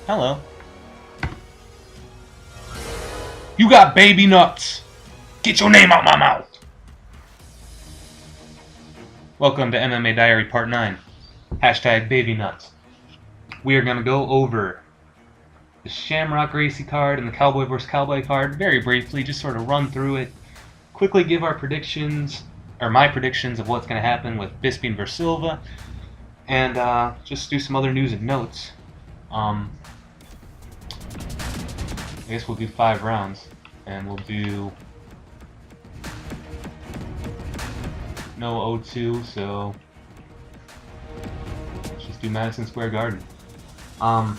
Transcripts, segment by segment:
Hello. You got baby nuts! Get your name out my mouth! Welcome to MMA Diary Part 9. Hashtag baby nuts. We are going to go over the Shamrock Gracie card and the Cowboy vs. Cowboy card very briefly, just sort of run through it. Quickly give our predictions, or my predictions of what's going to happen with Bisping vs. Silva, and just do some other news and notes. I guess we'll do 5 rounds, and we'll do no O2, so let's just do Madison Square Garden. I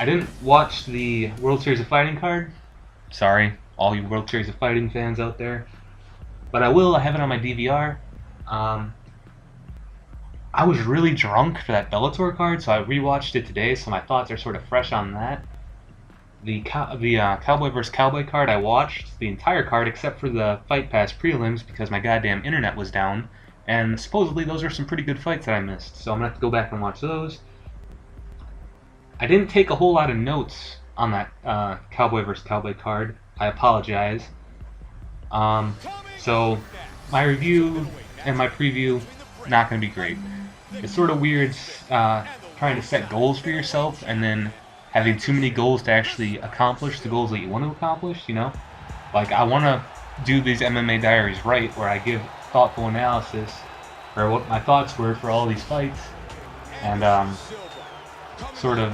didn't watch the World Series of Fighting card. Sorry, all you World Series of Fighting fans out there. But I will. I have it on my DVR. I was really drunk for that Bellator card, so I rewatched it today, so my thoughts are sort of fresh on that. The Cowboy vs. Cowboy card, I watched the entire card except for the Fight Pass prelims because my goddamn internet was down, and supposedly those are some pretty good fights that I missed, so I'm going to have to go back and watch those. I didn't take a whole lot of notes on that Cowboy vs. Cowboy card. I apologize. So my review and my preview, not going to be great. It's sort of weird trying to set goals for yourself and then having too many goals to actually accomplish the goals that you want to accomplish, you know? Like, I want to do these MMA diaries right, where I give thoughtful analysis for what my thoughts were for all these fights, and sort of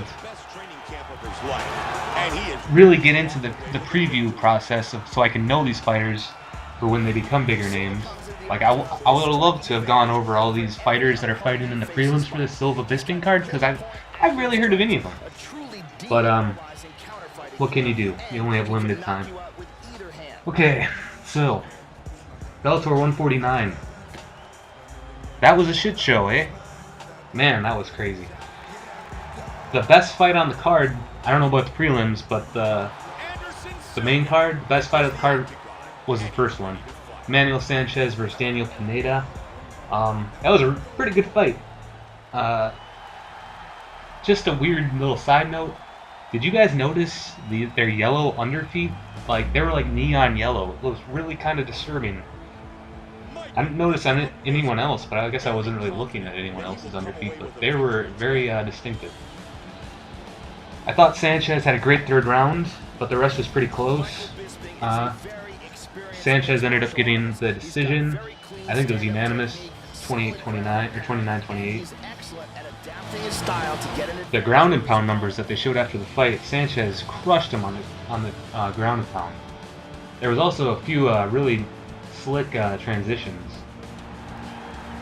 really get into the preview process so I can know these fighters for when they become bigger names. Like, I would have loved to have gone over all these fighters that are fighting in the prelims for the Silva Bisping card, because I've rarely heard of any of them. But, what can you do? You only have limited time. Okay, so, Bellator 149. That was a shit show, eh? Man, that was crazy. The best fight on the card, I don't know about the prelims, but the main card, the best fight of the card was the first one. Manuel Sanchez versus Daniel Pineda. That was a pretty good fight. Just a weird little side note. Did you guys notice their yellow underfeet? Like, they were like neon yellow. It was really kind of disturbing. I didn't notice on anyone else, but I guess I wasn't really looking at anyone else's underfeet, but they were very distinctive. I thought Sanchez had a great third round, but the rest was pretty close. Sanchez ended up getting the decision. I think it was unanimous, 28-29 or 29-28. The ground and pound numbers that they showed after the fight, Sanchez crushed him on the ground and pound. There was also a few really slick transitions,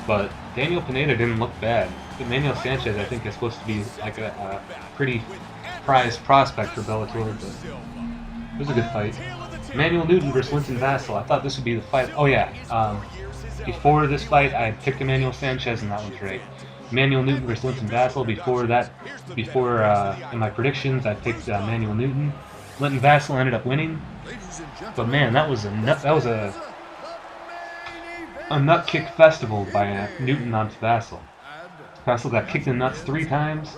but Daniel Pineda didn't look bad. Manuel Sanchez, I think, is supposed to be like a pretty prized prospect for Bellator, but it was a good fight. Emmanuel Newton versus Linton Vassell. I thought this would be the fight. Oh yeah, before this fight, I picked Emmanuel Sanchez, and that was right. Emmanuel Newton versus Linton Vassell. Before in my predictions, I picked Emmanuel Newton. Linton Vassell ended up winning, but man, that was a nut kick festival by Newton onto Vassell. Vassell got kicked in the nuts 3 times,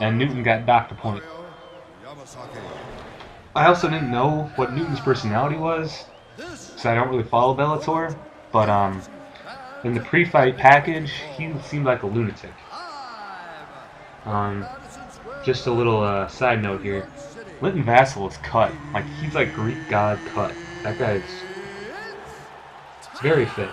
and Newton got docked a point. I also didn't know what Newton's personality was, because I don't really follow Bellator, but in the pre-fight package, he seemed like a lunatic. Just a little side note here. Linton Vassell is cut. Like, he's like Greek god cut. That guy's very fit.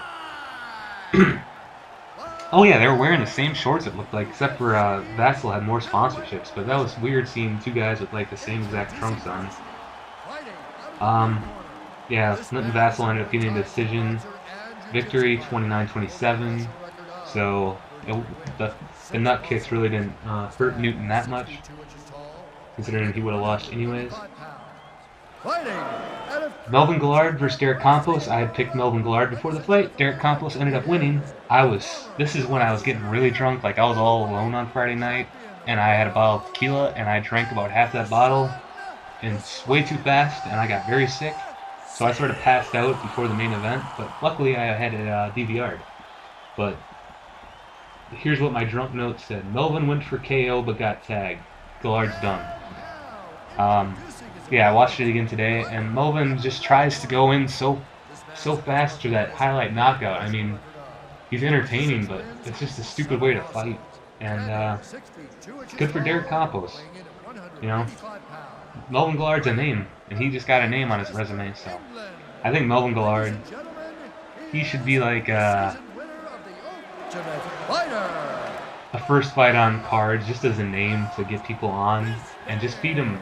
Oh yeah, they were wearing the same shorts, it looked like, except for Vassell had more sponsorships, but that was weird seeing 2 guys with like the same exact trunks on. Yeah, Linton Vassell ended up getting a decision victory, 29-27. So the nut kicks really didn't hurt Newton that much, considering he would have lost anyways. Melvin Guillard versus Derek Campos. I had picked Melvin Guillard before the fight. Derek Campos ended up winning. This is when I was getting really drunk. Like, I was all alone on Friday night, and I had a bottle of tequila, and I drank about half that bottle, and it's way too fast, and I got very sick. So I sort of passed out before the main event, but luckily I had it DVR'd. But here's what my drunk note said. Melvin went for KO but got tagged. Gallard's done. Yeah, I watched it again today, and Melvin just tries to go in so fast for that highlight knockout. I mean, he's entertaining, but it's just a stupid way to fight. And it's good for Derek Campos. You know, Melvin Gallard's a name, and he just got a name on his resume. So I think Melvin Gallard, he should be like a first fight on cards, just as a name to get people on, and just feed him.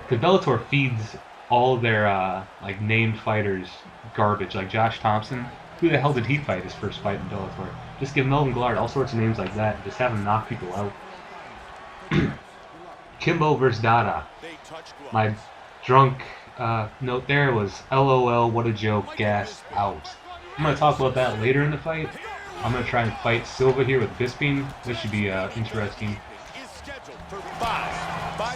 Because Bellator feeds all their like named fighters garbage, like Josh Thompson. Who the hell did he fight his first fight in Bellator? Just give Melvin Gallard all sorts of names like that. Just have him knock people out. Kimbo versus Dada. My drunk note there was LOL, what a joke, gas out. I'm going to talk about that later in the fight. I'm going to try and fight Silva here with Bisping. This should be interesting.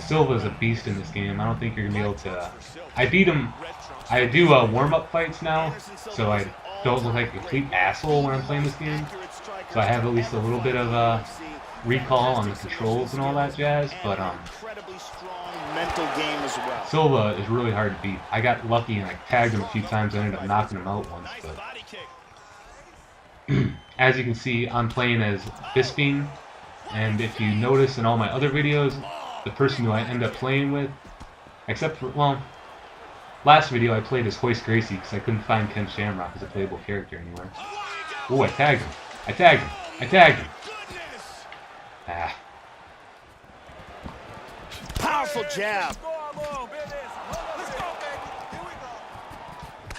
Silva's a beast in this game. I don't think you're going to be able to... I beat him... I do warm-up fights now, so I don't look like a complete asshole when I'm playing this game. So I have at least a little bit of recall on the controls and all that jazz, but Silva is really hard to beat. I got lucky and I tagged him a few times. I ended up knocking him out once, but... As you can see, I'm playing as Bisping, and if you notice in all my other videos, the person who I end up playing with, except for, well, last video I played as Hoist Gracie because I couldn't find Ken Shamrock as a playable character anywhere. Oh, I tagged him. I tagged him. I tagged him. Ah. Powerful jab.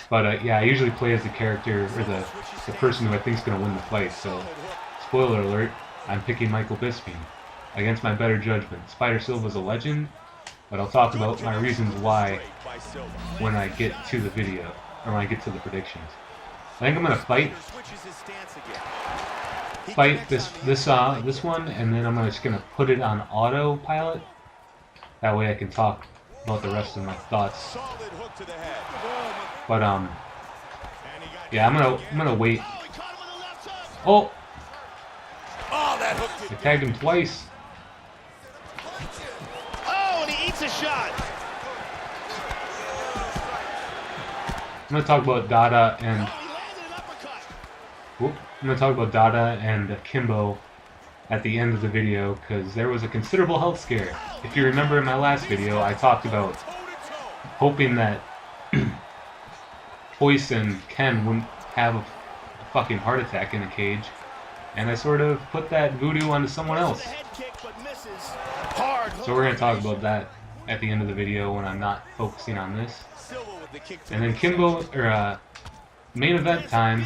But yeah, I usually play as the character, or the person who I think is going to win the fight, so spoiler alert, I'm picking Michael Bisping against my better judgment. Spider Silva's a legend, but I'll talk about my reasons why when I get to the video, or when I get to the predictions. I think I'm going to fight this one, and then I'm just going to put it on autopilot. That way I can talk about the rest of my thoughts. But yeah, I'm gonna wait. Oh, I tagged him twice. Oh, and he eats a shot. I'm gonna talk about Dada and Kimbo at the end of the video, because there was a considerable health scare. If you remember in my last video, I talked about hoping that Hoist and Ken wouldn't have a fucking heart attack in the cage, and I sort of put that voodoo onto someone else. So we're going to talk about that at the end of the video when I'm not focusing on this. And then Kimbo, or main event time,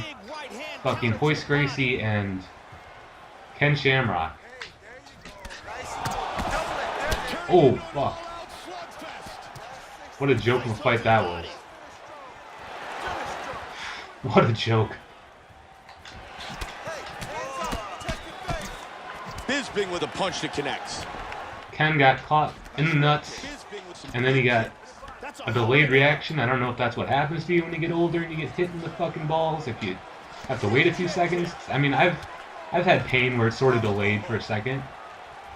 fucking Hoist Gracie and Ken Shamrock. Oh, fuck. What a joke of a fight that was. What a joke. Bisping with a punch that connects. Ken got caught in the nuts, and then he got a delayed reaction. I don't know if that's what happens to you when you get older and you get hit in the fucking balls, if you have to wait a few seconds. I mean, I've had pain where it's sort of delayed for a second,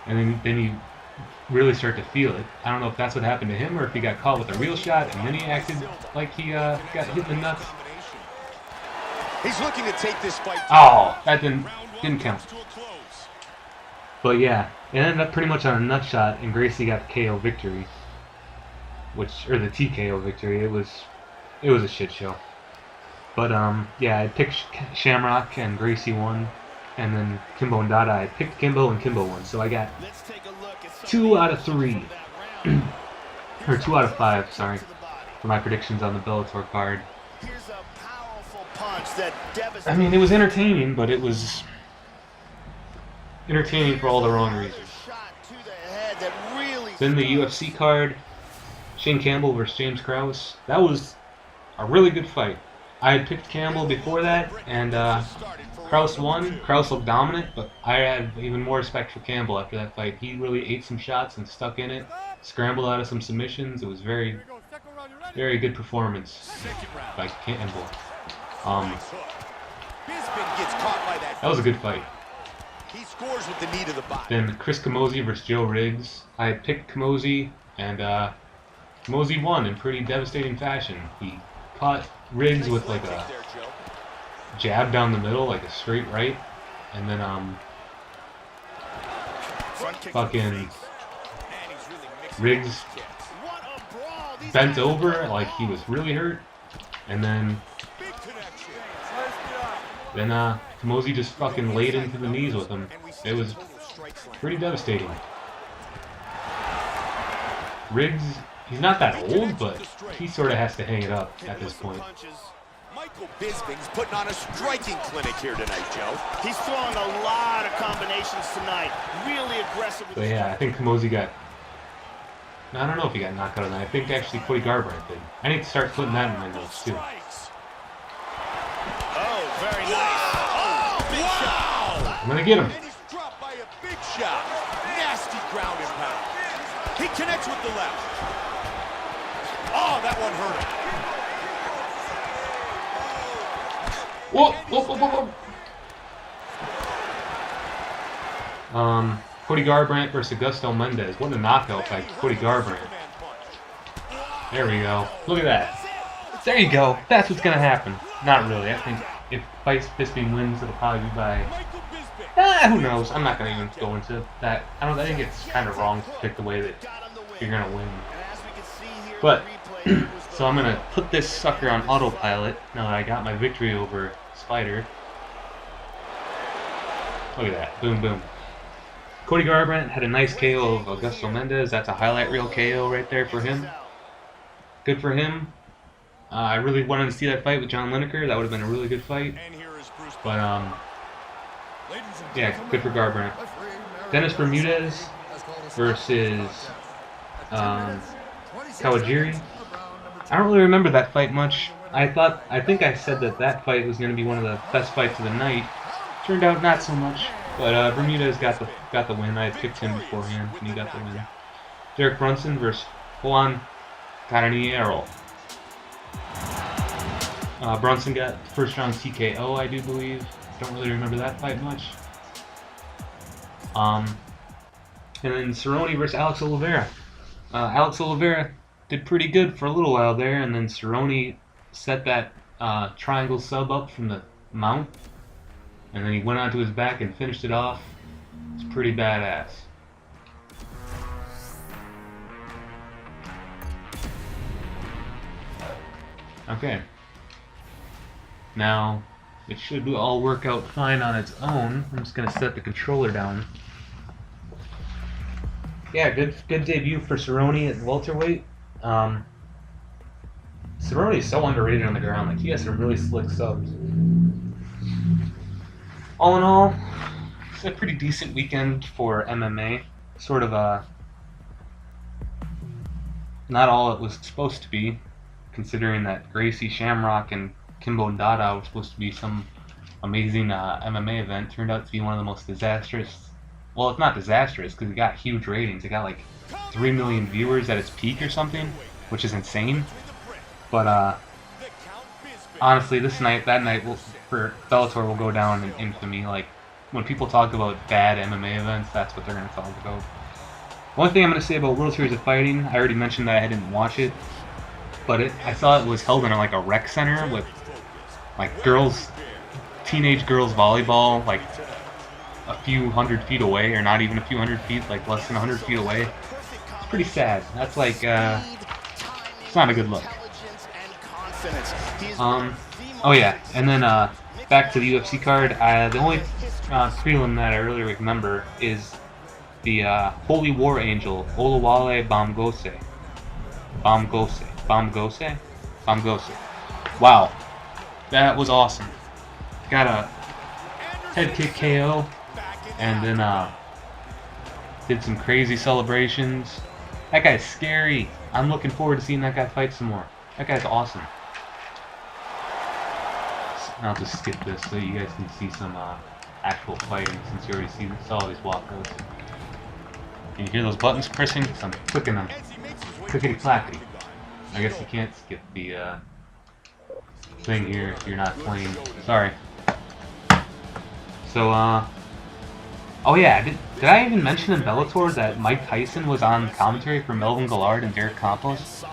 and then you really start to feel it. I don't know if that's what happened to him, or if he got caught with a real shot and then he acted like he got hit in the nuts. He's looking to take this fight. Oh, that didn't count. But yeah, it ended up pretty much on a nut shot, and Gracie got the KO victory, or the TKO victory. It was a shit show. But yeah, I picked Shamrock and Gracie won, and then Kimbo and Dada. I picked Kimbo and Kimbo won, so I got 2 out of 3, or 2 out of 5, sorry, for my predictions on the Bellator card. I mean, it was entertaining, but it was entertaining for all the wrong reasons. Then the UFC card, Shane Campbell versus James Krause. That was a really good fight. I had picked Campbell before that, and Krause won. Krause looked dominant, but I had even more respect for Campbell after that fight. He really ate some shots and stuck in it, scrambled out of some submissions. It was very, very good performance by Campbell. That was a good fight. scores with the knee to the body. Then Chris Camozzi versus Joe Riggs. I had picked Camozzi, and Camozzi won in pretty devastating fashion. He caught Riggs with like a jab down the middle, like a straight right, and then fucking Riggs bent over like he was really hurt, and then Camozzi just fucking laid into the knees with him. It was pretty devastating. Riggs, he's not that old, but he sort of has to hang it up at this point. Michael Bisping's putting on a striking clinic here tonight, Joe. He's throwing a lot of combinations tonight. Really aggressive. But yeah, I think Camozzi got... I don't know if he got knocked out tonight. I think actually Cody Garbrandt did. I need to start putting that in my notes too. Oh, very nice. Oh, big shot. I'm gonna get him. And he's dropped by a big shot. Nasty ground and pound. He connects with the left. Oh, that one hurt him. Whoa, whoa, whoa, whoa, whoa. Cody Garbrandt versus Augusto Mendez. What a knockout by Cody Garbrandt. There we go. Look at that. There you go. That's what's gonna happen. Not really. I think if Bisping wins, it'll probably be by... who knows? I'm not gonna even go into that. I think it's kind of wrong to pick the way that you're gonna win. But so I'm gonna put this sucker on autopilot now that I got my victory over Spider. Look at that. Boom, boom. Cody Garbrandt had a nice KO of Augusto Mendez. That's a highlight reel KO right there for him. Good for him. I really wanted to see that fight with John Lineker. That would have been a really good fight. But yeah, good for Garbrandt. Dennis Bermudez versus Kawajiri. I don't really remember that fight much. I think I said that fight was going to be one of the best fights of the night. Turned out not so much. But Bermudez got the win. I had picked him beforehand, and he got the win. Derek Brunson versus Juan Carniero. Brunson got first round TKO, I do believe. Don't really remember that fight much. And then Cerrone versus Alex Oliveira. Alex Oliveira did pretty good for a little while there, and then Cerrone set that triangle sub up from the mount. And then he went onto his back and finished it off. It's pretty badass. Okay. Now, it should all work out fine on its own. I'm just going to set the controller down. Yeah, good debut for Cerrone at welterweight. Cerrone is so underrated on the ground. Like, he has some really slick subs. All in all, it's a pretty decent weekend for MMA. Sort of not all it was supposed to be, considering that Gracie Shamrock and Kimbo and Dada was supposed to be some amazing MMA event. Turned out to be one of the most disastrous. Well, it's not disastrous because it got huge ratings. It got like 3 million viewers at its peak or something, which is insane. But honestly, that night for Bellator will go down in infamy. Like, when people talk about bad MMA events, that's what they're going to talk about. One thing I'm going to say about World Series of Fighting, I already mentioned that I didn't watch it, but I saw it was held in like a rec center with like teenage girls volleyball, like a few hundred feet away, or not even a few hundred feet, like less than 100 feet away. It's pretty sad. That's like, it's not a good look. Oh yeah, and then back to the UFC card. The only prelim that I really remember is the Holy War Angel Olawale Bamgose. Wow, that was awesome. Got a head kick KO, and then did some crazy celebrations. That guy's scary. I'm looking forward to seeing that guy fight some more. That guy's awesome. I'll just skip this so you guys can see some actual fighting, since you already saw these walkouts. Can you hear those buttons pressing? I'm clicking them. Clickety-clackety. I guess you can't skip the thing here if you're not playing. Sorry. So, Oh yeah, did I even mention in Bellator that Mike Tyson was on commentary for Melvin Guillard and Derek Campos?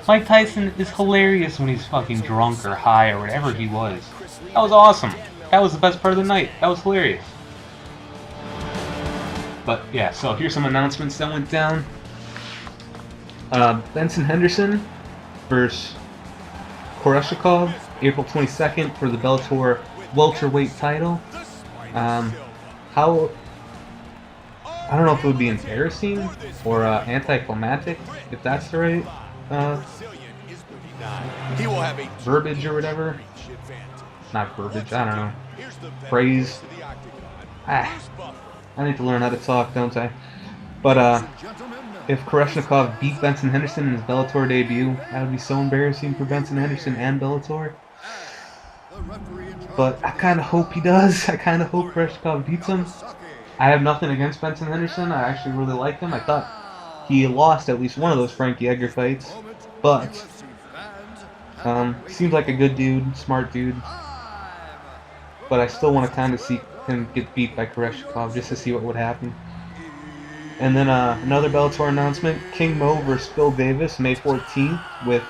Mike Tyson is hilarious when he's fucking drunk or high or whatever he was. That was awesome. That was the best part of the night. That was hilarious. But yeah, so here's some announcements that went down. Benson Henderson versus Koreshkov, April 22nd for the Bellator welterweight title. How, I don't know if it would be embarrassing or anticlimactic, if that's the right verbiage or whatever. Not verbiage, I don't know. Phrase. I need to learn how to talk, don't I? But if Koreshkov beat Benson Henderson in his Bellator debut, that would be so embarrassing for Benson Henderson and Bellator. But I kind of hope he does. I kind of hope Koreshkov beats him. I have nothing against Benson Henderson. I actually really like him. I thought he lost at least one of those Frankie Edgar fights. But seems like a good dude, smart dude. But I still want to kind of see him get beat by Koreshkov just to see what would happen. And then another Bellator announcement: Kimbo versus Phil Davis, May 14th, with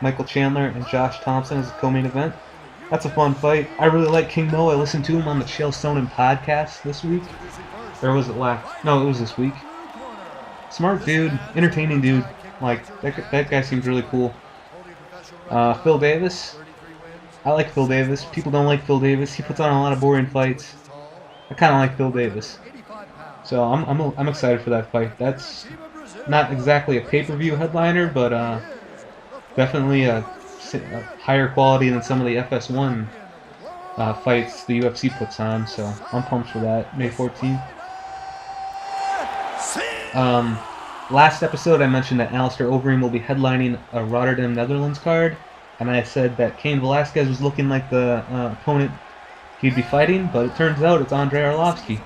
Michael Chandler and Josh Thompson as a co-main event. That's a fun fight. I really like Kimbo. I listened to him on the Chael Sonnen podcast this week. Or was it last? No, it was this week. Smart dude, entertaining dude. Like, that guy seems really cool. Phil Davis. I like Phil Davis. People don't like Phil Davis. He puts on a lot of boring fights. I kind of like Phil Davis. So I'm excited for that fight. That's not exactly a pay-per-view headliner, but definitely a higher quality than some of the FS1 fights the UFC puts on. So I'm pumped for that. May 14th. Last episode I mentioned that Alistair Overeem will be headlining a Rotterdam, Netherlands card, and I said that Cain Velasquez was looking like the opponent he'd be fighting, but it turns out it's Andrei Arlovsky.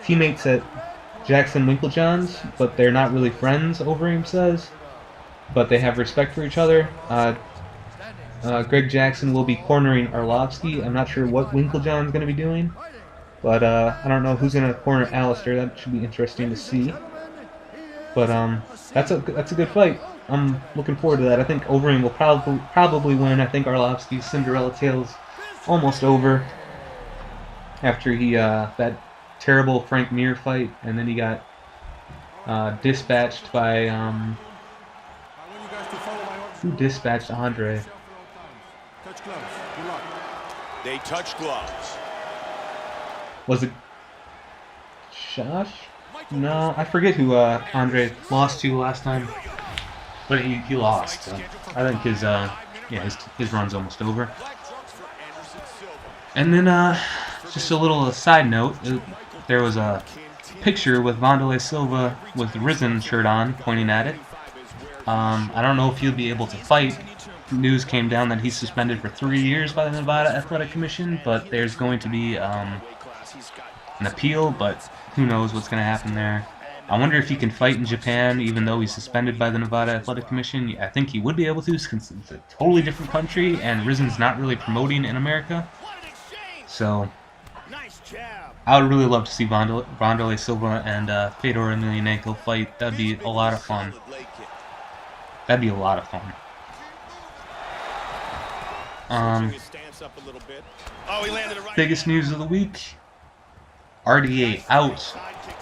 Teammates at Jackson Winklejohn's, but they're not really friends, Overeem says, but they have respect for each other. Greg Jackson will be cornering Arlovsky. I'm not sure what Winklejohn's going to be doing, but I don't know who's going to corner Alistair. That should be interesting to see. But that's a good fight. I'm looking forward to that. I think Overeem will probably win. I think Arlovsky's Cinderella tale's almost over after he that terrible Frank Mir fight, and then he got dispatched by who dispatched Andre? They touch gloves. Was it Josh? No, I forget who Andre lost to last time, but he lost. So I think his run's almost over. And then just a little side note, there was a picture with Wanderlei Silva with the Risen shirt on, pointing at it. I don't know if he'll be able to fight. News came down that he's suspended for 3 years by the Nevada Athletic Commission, but there's going to be an appeal, but who knows what's going to happen there. I wonder if he can fight in Japan, even though he's suspended by the Nevada Athletic Commission. I think he would be able to, since it's a totally different country, and Risen's not really promoting in America. So I would really love to see Wanderlei Silva and Fedor Emelianenko fight. That'd be a lot of fun. That'd be a lot of fun. Biggest news of the week: RDA out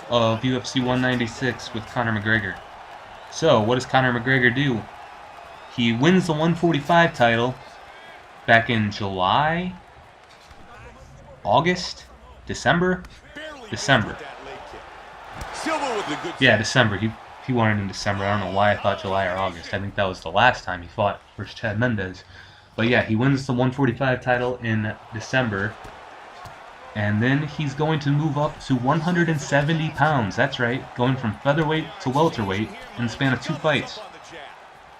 of UFC 196 with Conor McGregor. So, what does Conor McGregor do? He wins the 145 title back in July, August, December. Yeah, December. He won it in December. I don't know why I thought July or August. I think that was the last time he fought versus Chad Mendes. But yeah, he wins the 145 title in December. And then he's going to move up to 170 pounds. That's right, going from featherweight to welterweight in the span of 2 fights.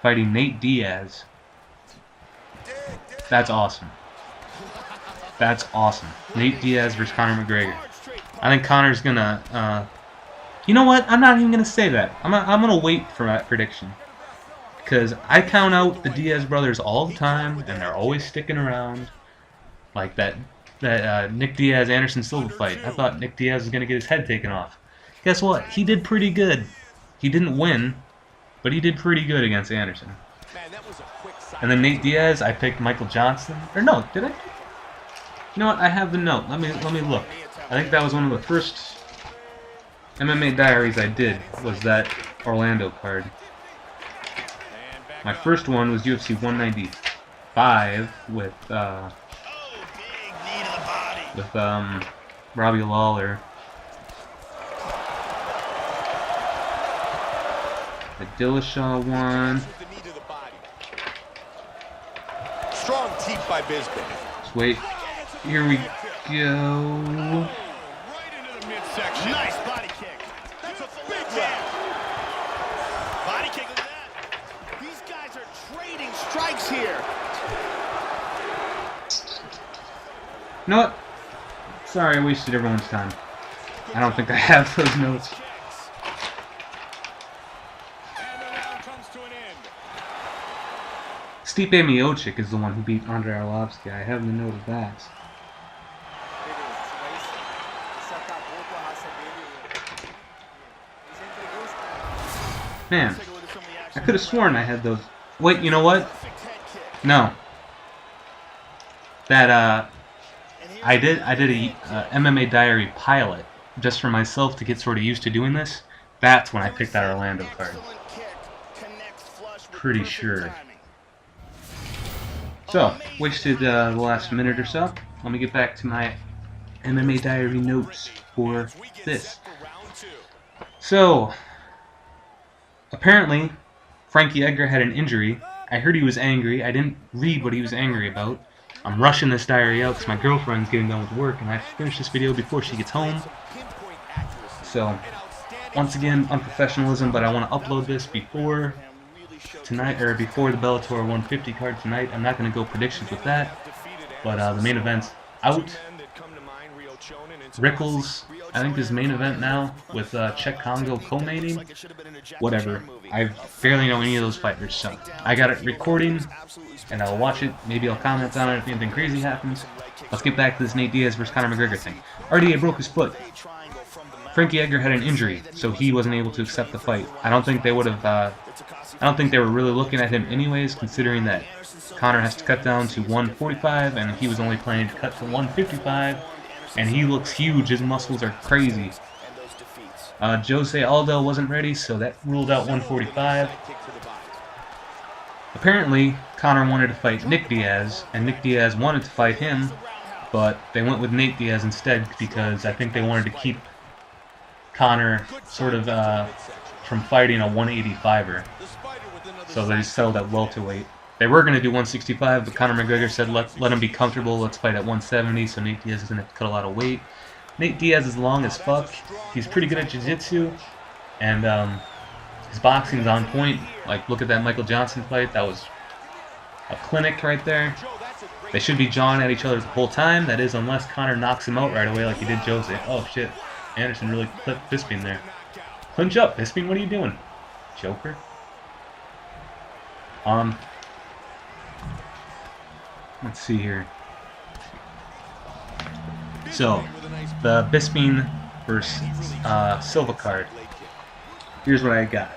Fighting Nate Diaz. That's awesome. That's awesome. Nate Diaz versus Conor McGregor. I think Conor's gonna... you know what? I'm not even gonna say that. I'm gonna wait for that prediction. Because I count out the Diaz brothers all the time, and they're always sticking around. Like that that Nick Diaz Anderson Silva fight. I thought Nick Diaz was gonna get his head taken off. Guess what? He did pretty good. He didn't win, but he did pretty good against Anderson. And then Nate Diaz, I picked Michael Johnson. Or no, did I? You know what? I have the note. Let me look. I think that was one of the first MMA diaries I did. Was that Orlando card? My first one was UFC 195 with Robbie Lawler. The Dillashaw one. Strong teeth by Bisping. Just wait. Here we go. Right into the midsection. Nice body kick. That's a big jab. Body kick, look at that. These guys are trading strikes here. You know what? Sorry, I wasted everyone's time. I don't think I have those notes. And the round comes to an end. Stipe Miocic is the one who beat Andrei Arlovski. I have the note of that. Man, I could have sworn I had those. Wait, you know what? No. That I did a MMA diary pilot just for myself to get sort of used to doing this. That's when I picked that Orlando card. Pretty sure. So, wasted the last minute or so. Let me get back to my MMA diary notes for this. So, apparently, Frankie Edgar had an injury. I heard he was angry. I didn't read what he was angry about. I'm rushing this diary out because my girlfriend's getting done with work, and I have to finish this video before she gets home. So, once again, unprofessionalism, but I want to upload this before tonight, or before the Bellator 150 card tonight. I'm not going to go predictions with that, but the main event's out. Rickles, I think, is main event now, with Czech Congo co-maining. Whatever. I barely know any of those fighters, so I got it recording, and I'll watch it. Maybe I'll comment on it if anything crazy happens. Let's get back to this Nate Diaz versus Conor McGregor thing. RDA broke his foot. Frankie Edgar had an injury, so he wasn't able to accept the fight. I don't think they would have. I don't think they were really looking at him anyways, considering that Conor has to cut down to 145, and he was only planning to cut to 155. And he looks huge. His muscles are crazy. Jose Aldo wasn't ready, so that ruled out 145. Apparently, Conor wanted to fight Nick Diaz, and Nick Diaz wanted to fight him, but they went with Nate Diaz instead because I think they wanted to keep Conor sort of from fighting a 185er. So they settled at welterweight. They were going to do 165, but Conor McGregor said let him be comfortable, let's fight at 170, so Nate Diaz is going to cut a lot of weight. Nate Diaz is long as fuck. He's pretty good at jiu-jitsu, and his boxing is on point. Like, look at that Michael Johnson fight. That was a clinic right there. They should be jawing at each other the whole time. That is, unless Conor knocks him out right away like he did Jose. Oh, shit. Anderson really clipped Bisping there. Clinch up, Bisping. What are you doing? Joker. Let's see here. So, the Bisping versus Silva card. Here's what I got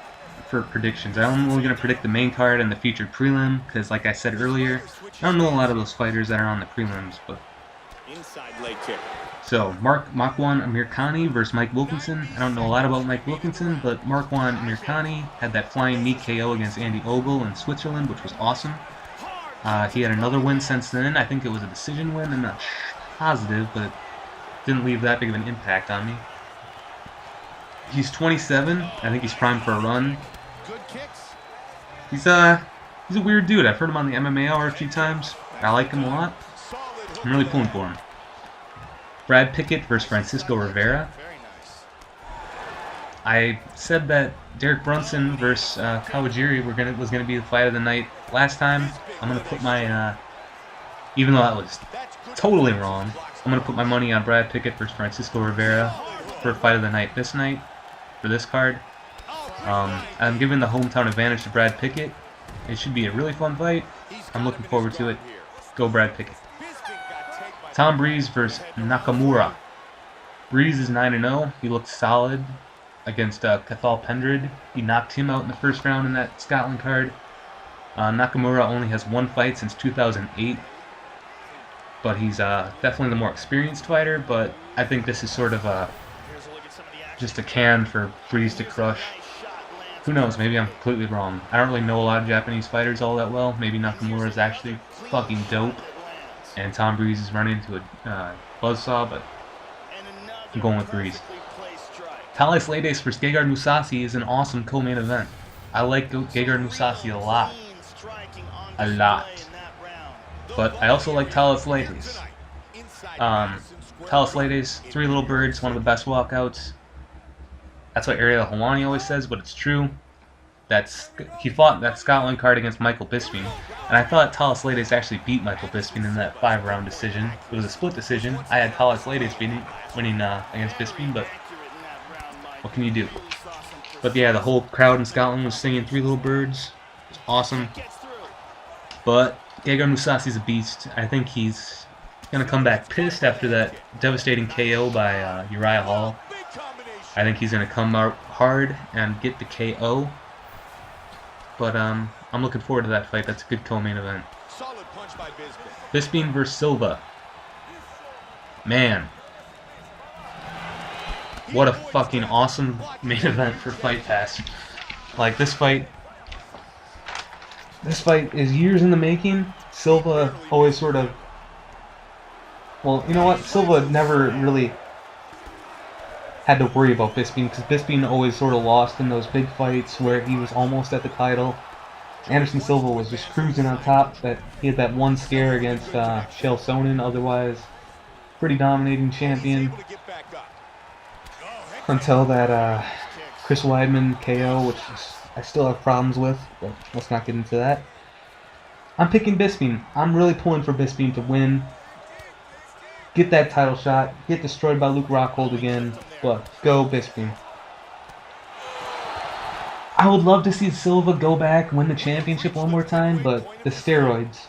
for predictions. I'm only going to predict the main card and the featured prelim, because like I said earlier, I don't know a lot of those fighters that are on the prelims. But so, Marwan Amirkhani versus Mike Wilkinson. I don't know a lot about Mike Wilkinson, but Marwan Amirkhani had that flying knee KO against Andy Ogle in Switzerland, which was awesome. He had another win since then. I think it was a decision win. I'm not positive, but it didn't leave that big of an impact on me. He's 27. I think he's primed for a run. He's a weird dude. I've heard him on the MMA Hour a few times. I like him a lot. I'm really pulling for him. Brad Pickett versus Francisco Rivera. I said that Derek Brunson versus Kawajiri was gonna be the fight of the night last time. I'm gonna put my even though that was totally wrong, I'm gonna put my money on Brad Pickett versus Francisco Rivera for fight of the night this night for this card. I'm giving the hometown advantage to Brad Pickett. It should be a really fun fight. I'm looking forward to it. Go Brad Pickett. Tom Breeze versus Nakamura. Breeze is 9-0. He looked solid against Cathal Pendred. He knocked him out in the first round in that Scotland card. Nakamura only has one fight since 2008. But he's definitely the more experienced fighter. But I think this is sort of just a can for Breeze to crush. Who knows? Maybe I'm completely wrong. I don't really know a lot of Japanese fighters all that well. Maybe Nakamura is actually fucking dope. And Tom Breeze is running into a buzzsaw, but I'm going with Breeze. Thales Lades versus Gegard Mousasi is an awesome co-main event. I like Gegard Mousasi a lot. A lot. But I also like Thales Lades. Thales Lades, 3 little birds, one of the best walkouts. That's what Ariel Helwani always says, but it's true. He fought that Scotland card against Michael Bisping, and I thought Thales Lades actually beat Michael Bisping in that 5-round decision. It was a split decision. I had Thales Lades winning against Bisping, but what can you do? But yeah, the whole crowd in Scotland was singing 3 Little Birds. It was awesome. But Gegard Mousasi's a beast. I think he's going to come back pissed after that devastating KO by Uriah Hall. I think he's going to come out hard and get the KO. But I'm looking forward to that fight. That's a good co-main event. Solid punch by Bisping. Bisping versus Silva. Man. What a fucking awesome main event for Fight Pass. Like, this fight is years in the making. Silva always sort of... Well, you know what? Silva never really had to worry about Bisping, because Bisping always sort of lost in those big fights where he was almost at the title. Anderson Silva was just cruising on top. He had that one scare against Chael Sonnen, otherwise pretty dominating champion. Until that Chris Weidman KO, which I still have problems with, but let's not get into that. I'm picking Bisping. I'm really pulling for Bisping to win. Get that title shot, get destroyed by Luke Rockhold again, but go Bisping. I would love to see Silva go back, win the championship one more time, but the steroids.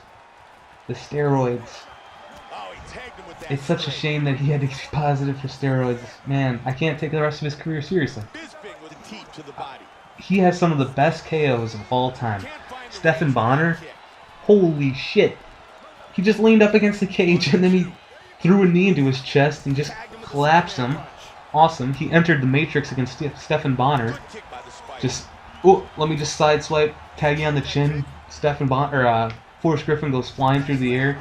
It's such a shame that he had to be positive for steroids. Man, I can't take the rest of his career seriously. He has some of the best KOs of all time. Stephan Bonner, holy shit. He just leaned up against the cage and then he threw a knee into his chest and just collapsed him. Awesome. He entered the Matrix against Stephan Bonner. Let me just sideswipe, tag you on the chin. Forrest Griffin goes flying through the air.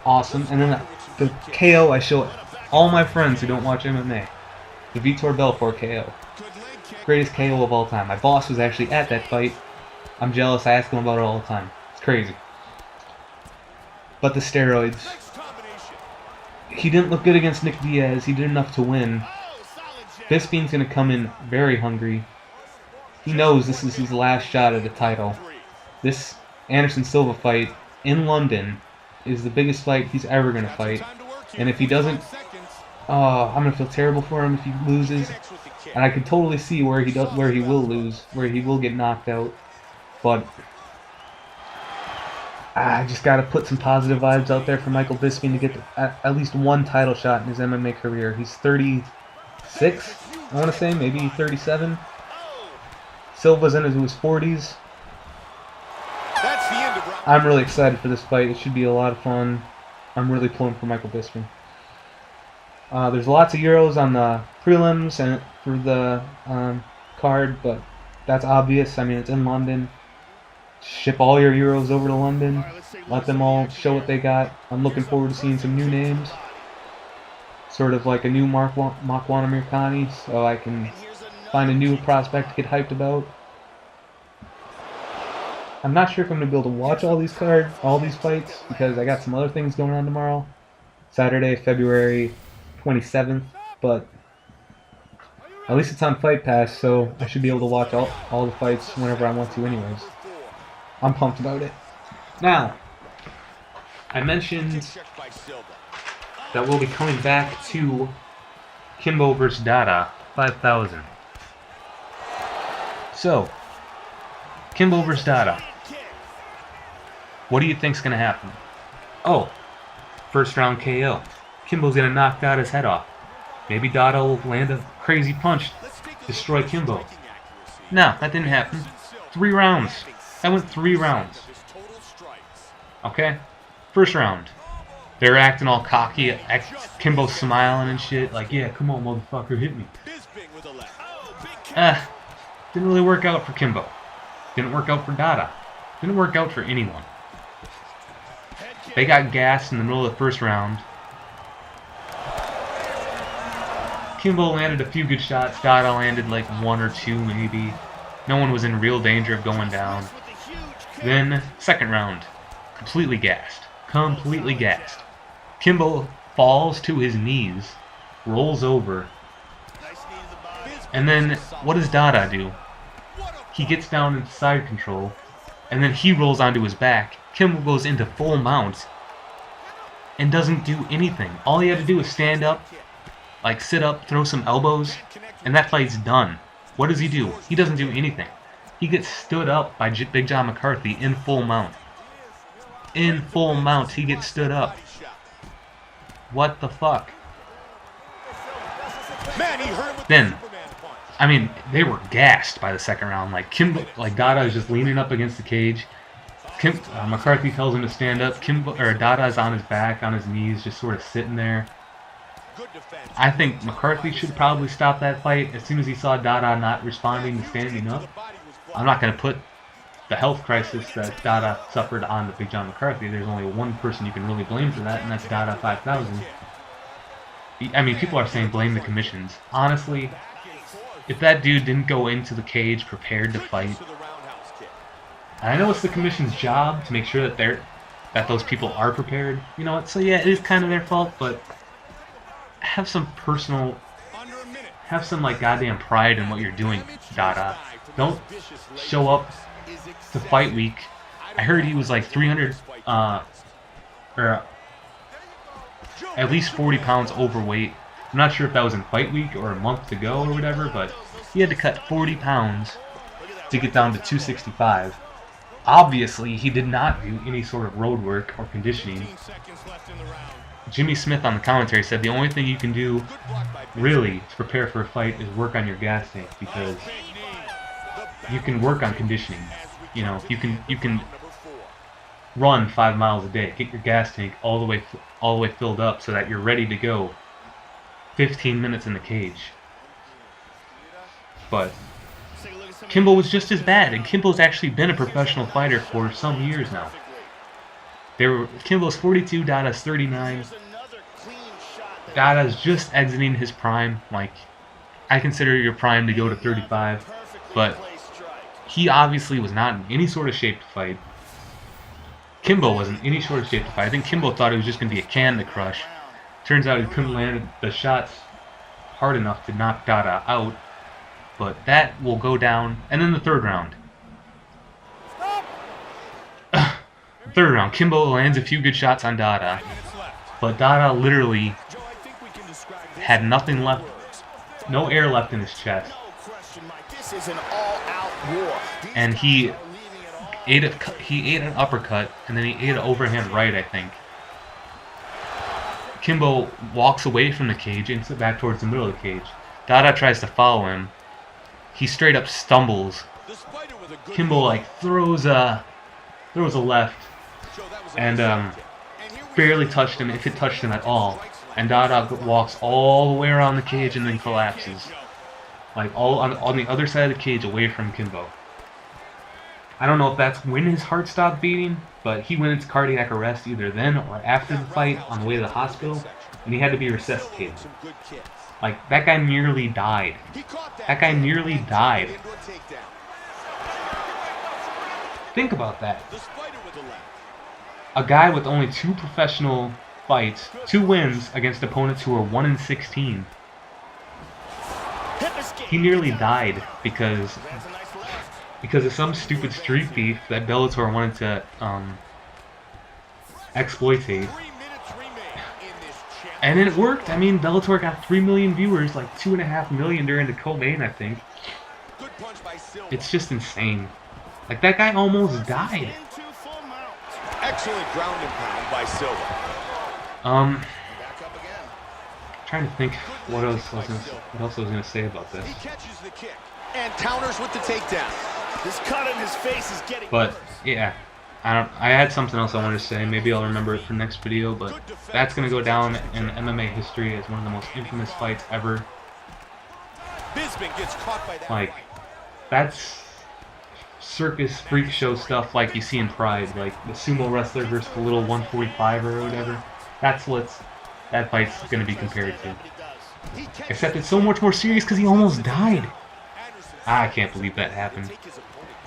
Awesome. And then the KO I show all my friends who don't watch MMA. The Vitor Belfort KO. Greatest KO of all time. My boss was actually at that fight. I'm jealous. I ask him about it all the time. It's crazy. But the steroids. He didn't look good against Nick Diaz. He did enough to win. Bisping's going to come in very hungry. He knows this is his last shot at the title. This Anderson Silva fight in London is the biggest fight he's ever going to fight. And if he doesn't... I'm going to feel terrible for him if he loses. And I can totally see where he will lose, where he will get knocked out. But I just got to put some positive vibes out there for Michael Bisping to get at least one title shot in his MMA career. He's 36, I want to say, maybe 37. Silva's into his 40s. That's the end of round. I'm really excited for this fight. It should be a lot of fun. I'm really pulling for Michael Bisping. There's lots of Euros on the prelims and for the card, but that's obvious. I mean, it's in London. Ship all your Euros over to London. Let them all show what they got. I'm looking forward to seeing some new names. Sort of like a new Makwan Amirkhani, so I can find a new prospect to get hyped about. I'm not sure if I'm going to be able to watch all these fights, because I got some other things going on tomorrow. Saturday, February 27th, but at least it's on Fight Pass, so I should be able to watch all the fights whenever I want to anyways. I'm pumped about it. Now, I mentioned that we'll be coming back to Kimbo vs. Dada, 5,000. So, Kimbo vs. Dada. What do you think's going to happen? Oh, First round KO. Kimbo's gonna knock Dada's head off. Maybe Dada will land a crazy punch, destroy Kimbo. No, that didn't happen. 3 rounds. That went 3 rounds. Okay? First round. They're acting all cocky. Kimbo smiling and shit. Like, yeah, come on, motherfucker, hit me. Didn't really work out for Kimbo. Didn't work out for Dada. Didn't work out for anyone. They got gassed in the middle of the first round. Kimbo landed a few good shots. Dada landed like 1 or 2 maybe. No one was in real danger of going down. Then, second round. Completely gassed. Completely gassed. Kimbo falls to his knees. Rolls over. And then, what does Dada do? He gets down into side control. And then he rolls onto his back. Kimbo goes into full mount. And doesn't do anything. All he had to do was stand up. Like, sit up, throw some elbows, and that fight's done. What does he do? He doesn't do anything. He gets stood up by Big John McCarthy in full mount. In full mount, he gets stood up. What the fuck? Then, I mean, they were gassed by the second round. Like, Dada is just leaning up against the cage. McCarthy tells him to stand up. Dada's on his back, on his knees, just sort of sitting there. I think McCarthy should probably stop that fight as soon as he saw Dada not responding to standing up. I'm not going to put the health crisis that Dada suffered on the Big John McCarthy. There's only one person you can really blame for that, and that's Dada 5000. I mean, people are saying blame the commissions. Honestly, if that dude didn't go into the cage prepared to fight, and I know it's the commission's job to make sure that those people are prepared. You know what? So yeah, it is kind of their fault, but have some like goddamn pride in what you're doing, Dada. Don't show up to fight week. I heard he was like 300, or at least 40 pounds overweight. I'm not sure if that was in fight week or a month ago or whatever, but he had to cut 40 pounds to get down to 265. Obviously, he did not do any sort of road work or conditioning. Jimmy Smith on the commentary said the only thing you can do, really, to prepare for a fight is work on your gas tank, because you can work on conditioning. You know, you can run 5 miles a day, get your gas tank all the way filled up so that you're ready to go 15 minutes in the cage. But Kimbo was just as bad, and Kimbo's actually been a professional fighter for some years now. Kimbo's 42, Dada's 39. Dada's just exiting his prime. Like, I consider your prime to go to 35, but he obviously was not in any sort of shape to fight. Kimbo wasn't in any sort of shape to fight. I think Kimbo thought it was just going to be a can to crush. Turns out he couldn't land the shots hard enough to knock Dada out, but that will go down. And then the third round. Third round, Kimbo lands a few good shots on Dada, but Dada literally had nothing left, no air left in his chest, and he ate an uppercut, and then he ate an overhand right, I think. Kimbo walks away from the cage and back towards the middle of the cage. Dada tries to follow him. He straight up stumbles. Kimbo like throws a left. And barely touched him, if it touched him at all. And Dada walks all the way around the cage and then collapses. Like, all on the other side of the cage, away from Kimbo. I don't know if that's when his heart stopped beating, but he went into cardiac arrest either then or after the fight on the way to the hospital, and he had to be resuscitated. Like, that guy nearly died. That guy nearly died. Think about that. A guy with only 2 professional fights, 2 wins against opponents who are 1-16. He nearly died because of some stupid street beef that Bellator wanted to exploitate. And it worked. I mean, Bellator got 3 million viewers, like 2.5 million during the co-main, I think. It's just insane. Like, that guy almost died. Excellent ground and pound by Silva. Back up again. Trying to think what else I was gonna say about this. He catches the kick and counters with the takedown. This cut in his face is getting But yeah, I had something else I wanted to say. Maybe I'll remember it for next video. But that's gonna go down in MMA history as one of the most infamous fights ever. Bisping gets caught by that. Like, that's circus freak show stuff like you see in Pride, like the sumo wrestler versus the little 145 or whatever. That's what that fight's gonna be compared to. Except it's so much more serious because he almost died. I can't believe that happened.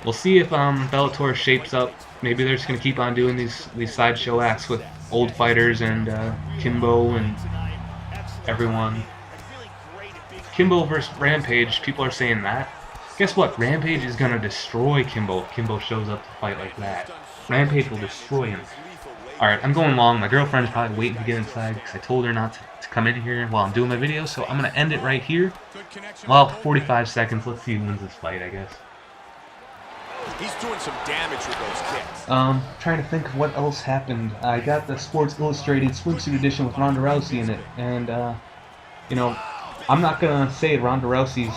We'll see if Bellator shapes up. Maybe they're just gonna keep on doing these sideshow acts with old fighters and Kimbo and everyone. Kimbo versus Rampage, people are saying that. Guess what? Rampage is gonna destroy Kimbo if Kimbo shows up to fight like that. Rampage will destroy him. Alright, I'm going long. My girlfriend's probably waiting to get inside because I told her not to come in here while I'm doing my video, so I'm gonna end it right here. Well, 45 seconds. Let's see who wins this fight, I guess. He's doing some damage with those kicks. Trying to think of what else happened. I got the Sports Illustrated swimsuit edition with Ronda Rousey in it, and you know, I'm not gonna say Ronda Rousey's.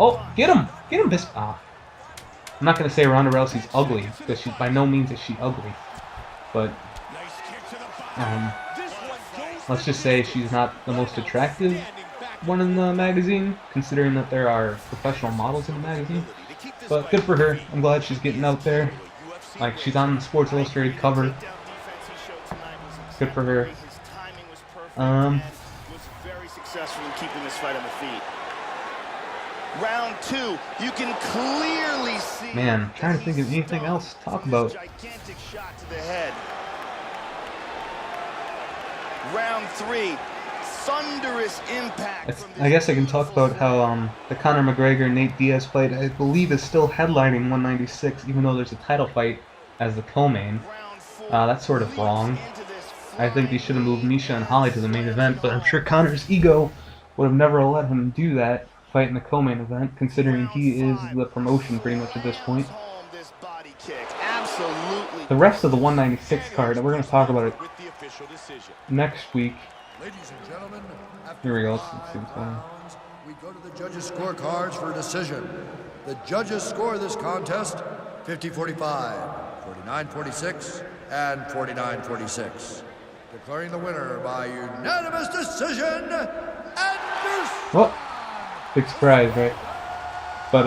Oh, get him, Bisping. I'm not gonna say Ronda Rousey's ugly because she, by no means is she ugly, but let's just say she's not the most attractive one in the magazine, considering that there are professional models in the magazine. But good for her. I'm glad she's getting out there. Like, she's on the Sports Illustrated cover. Good for her. was very successful in keeping this fight on the feet. Round 2, you can clearly see. Man, trying to think of anything else to talk about. Gigantic shot to the head. Round 3, thunderous impact. I guess I can talk about how the Conor McGregor-Nate Diaz fight, I believe, is still headlining 196, even though there's a title fight as the co-main. That's sort of wrong. I think they should have moved Misha and Holly to the main event, but I'm sure Conor's ego would have never let him do that, fight in the co-main event, considering he is the promotion pretty much at this point. The rest of the 196 card, we're going to talk about it next week. Ladies and gentlemen, Here we go. after 5 rounds, we go to the judges' scorecards for a decision. The judges score this contest 50-45, 49-46, and 49-46. Declaring the winner by unanimous decision, Anderson! Well, big surprise, right? But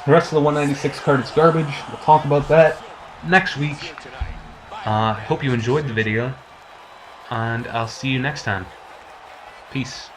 the rest of the 196 card is garbage. We'll talk about that next week. I hope you enjoyed the video, and I'll see you next time. Peace.